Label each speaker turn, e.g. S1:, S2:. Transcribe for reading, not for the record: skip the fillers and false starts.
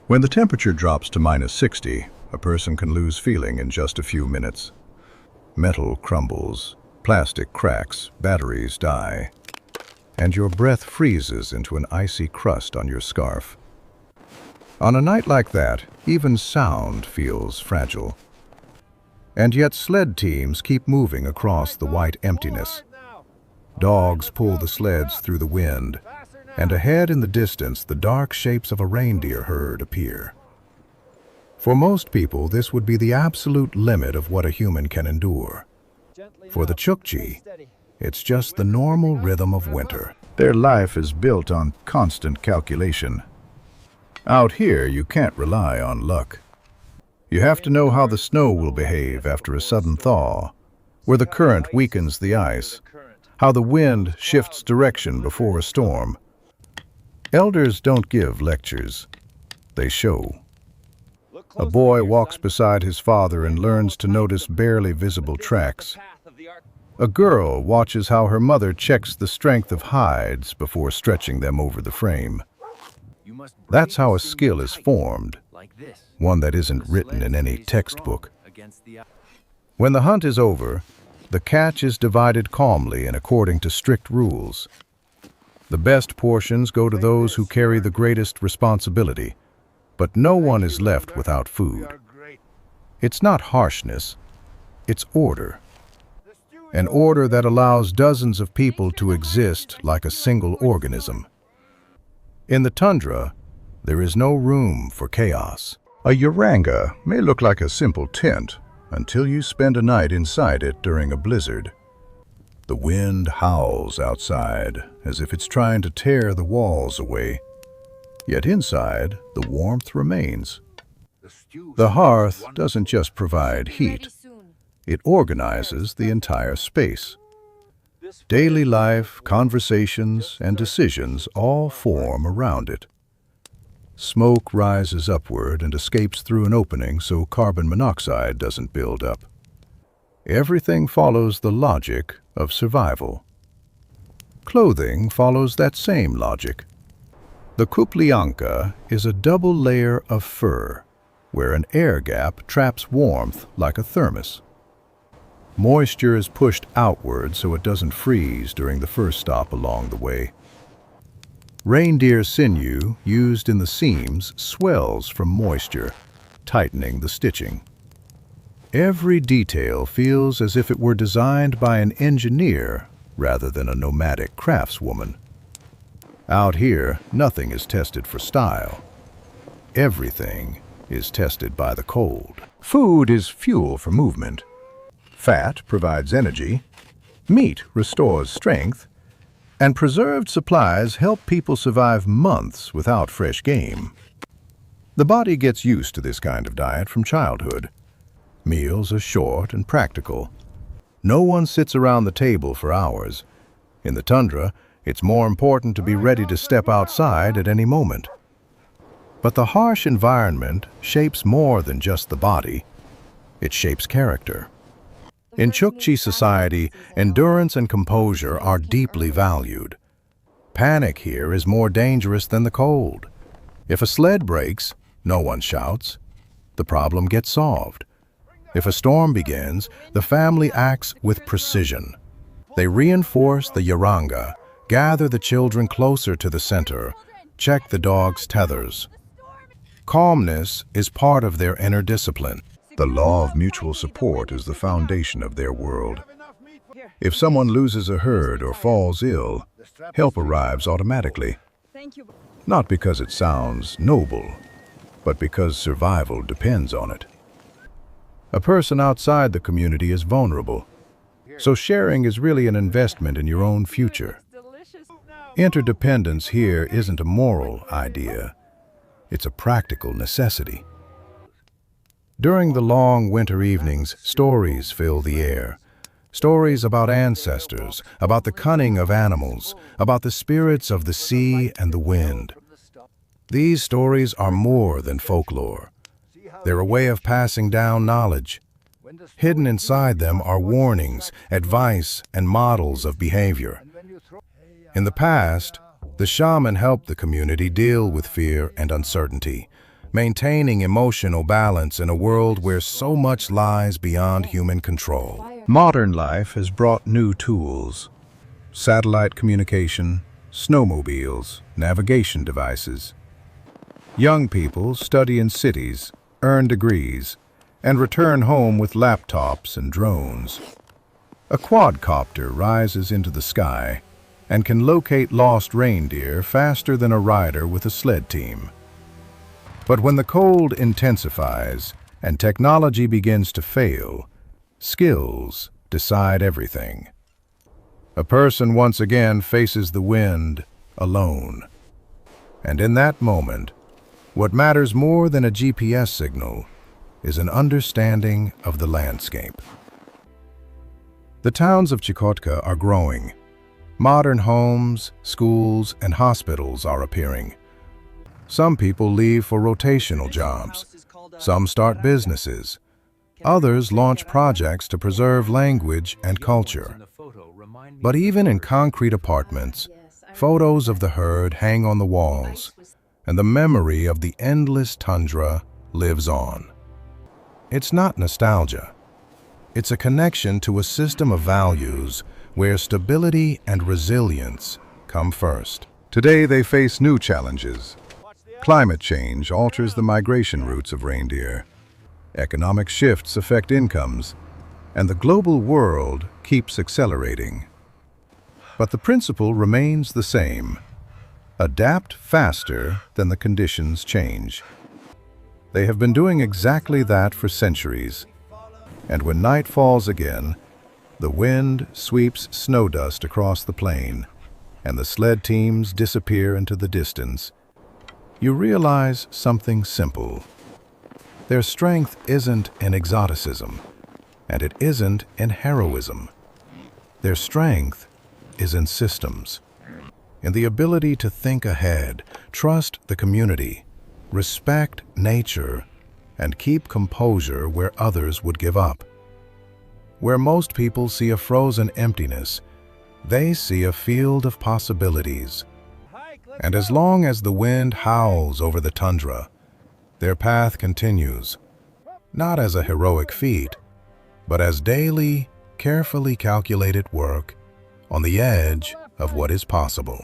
S1: When the temperature drops to -60, a person can lose feeling in just a few minutes. Metal crumbles, plastic cracks, batteries die, and your breath freezes into an icy crust on your scarf. On a night like that, even sound feels fragile. And yet sled teams keep moving across the white emptiness. Dogs pull the sleds through the wind, and ahead in the distance the dark shapes of a reindeer herd appear. For most people, this would be the absolute limit of what a human can endure. For the Chukchi, it's just the normal rhythm of winter. Their life is built on constant calculation. Out here, you can't rely on luck. You have to know how the snow will behave after a sudden thaw, where the current weakens the ice, how the wind shifts direction before a storm. Elders don't give lectures, they show. A boy walks beside his father and learns to notice barely visible tracks. A girl watches how her mother checks the strength of hides before stretching them over the frame. That's how a skill is formed, one that isn't written in any textbook. When the hunt is over, the catch is divided calmly and according to strict rules. The best portions go to those who carry the greatest responsibility, but no one is left without food. It's not harshness, it's order. An order that allows dozens of people to exist like a single organism. In the tundra, there is no room for chaos. A Yaranga may look like a simple tent until you spend a night inside it during a blizzard. The wind howls outside as if it's trying to tear the walls away. Yet inside, the warmth remains. The hearth doesn't just provide heat. It organizes the entire space. Daily life, conversations, and decisions all form around it. Smoke rises upward and escapes through an opening so carbon monoxide doesn't build up. Everything follows the logic of survival. Clothing follows that same logic. The kuplianka is a double layer of fur, where an air gap traps warmth like a thermos. Moisture is pushed outward so it doesn't freeze during the first stop along the way. Reindeer sinew used in the seams swells from moisture, tightening the stitching. Every detail feels as if it were designed by an engineer rather than a nomadic craftswoman. Out here, nothing is tested for style. Everything is tested by the cold. Food is fuel for movement. Fat provides energy. Meat restores strength. And preserved supplies help people survive months without fresh game. The body gets used to this kind of diet from childhood. Meals are short and practical. No one sits around the table for hours. In the tundra, it's more important to be ready to step outside at any moment. But the harsh environment shapes more than just the body. It shapes character. In Chukchi society, endurance and composure are deeply valued. Panic here is more dangerous than the cold. If a sled breaks, no one shouts. The problem gets solved. If a storm begins, the family acts with precision. They reinforce the Yaranga, gather the children closer to the center, check the dog's tethers. Calmness is part of their inner discipline. The law of mutual support is the foundation of their world. If someone loses a herd or falls ill, help arrives automatically. Not because it sounds noble, but because survival depends on it. A person outside the community is vulnerable, so sharing is really an investment in your own future. Interdependence here isn't a moral idea, it's a practical necessity. During the long winter evenings, stories fill the air. Stories about ancestors, about the cunning of animals, about the spirits of the sea and the wind. These stories are more than folklore. They're a way of passing down knowledge. Hidden inside them are warnings, advice, and models of behavior. In the past, the shaman helped the community deal with fear and uncertainty.
S2: maintaining emotional balance in a world where so much lies beyond human control.
S1: Modern life has brought new tools: satellite communication, snowmobiles, navigation devices. Young people study in cities, earn degrees, and return home with laptops and drones. A quadcopter rises into the sky and can locate lost reindeer faster than a rider with a sled team. But when the cold intensifies and technology begins to fail, skills decide everything. A person once again faces the wind alone. And in that moment, what matters more than a GPS signal is an understanding of the landscape. The towns of Chukotka are growing. Modern homes, schools, and hospitals are appearing. Some people leave for rotational jobs. Some start businesses. Others launch projects to preserve language and culture. But even in concrete apartments, photos of the herd hang on the walls, and the memory of the endless tundra lives on. It's not nostalgia. It's a connection to a system of values where stability and resilience come first. Today they face new challenges. Climate change alters the migration routes of reindeer. Economic shifts affect incomes, and the global world keeps accelerating. But the principle remains the same: adapt faster than the conditions change. They have been doing exactly that for centuries. And when night falls again, the wind sweeps snow dust across the plain, and the sled teams disappear into the distance, you realize something simple. Their strength isn't in exoticism, and it isn't in heroism. Their strength is in systems, in the ability to think ahead, trust the community, respect nature, and keep composure where others would give up. Where most people see a frozen emptiness, they see a field of possibilities. And as long as the wind howls over the tundra, their path continues, not as a heroic feat, but as daily, carefully calculated work on the edge of what is possible.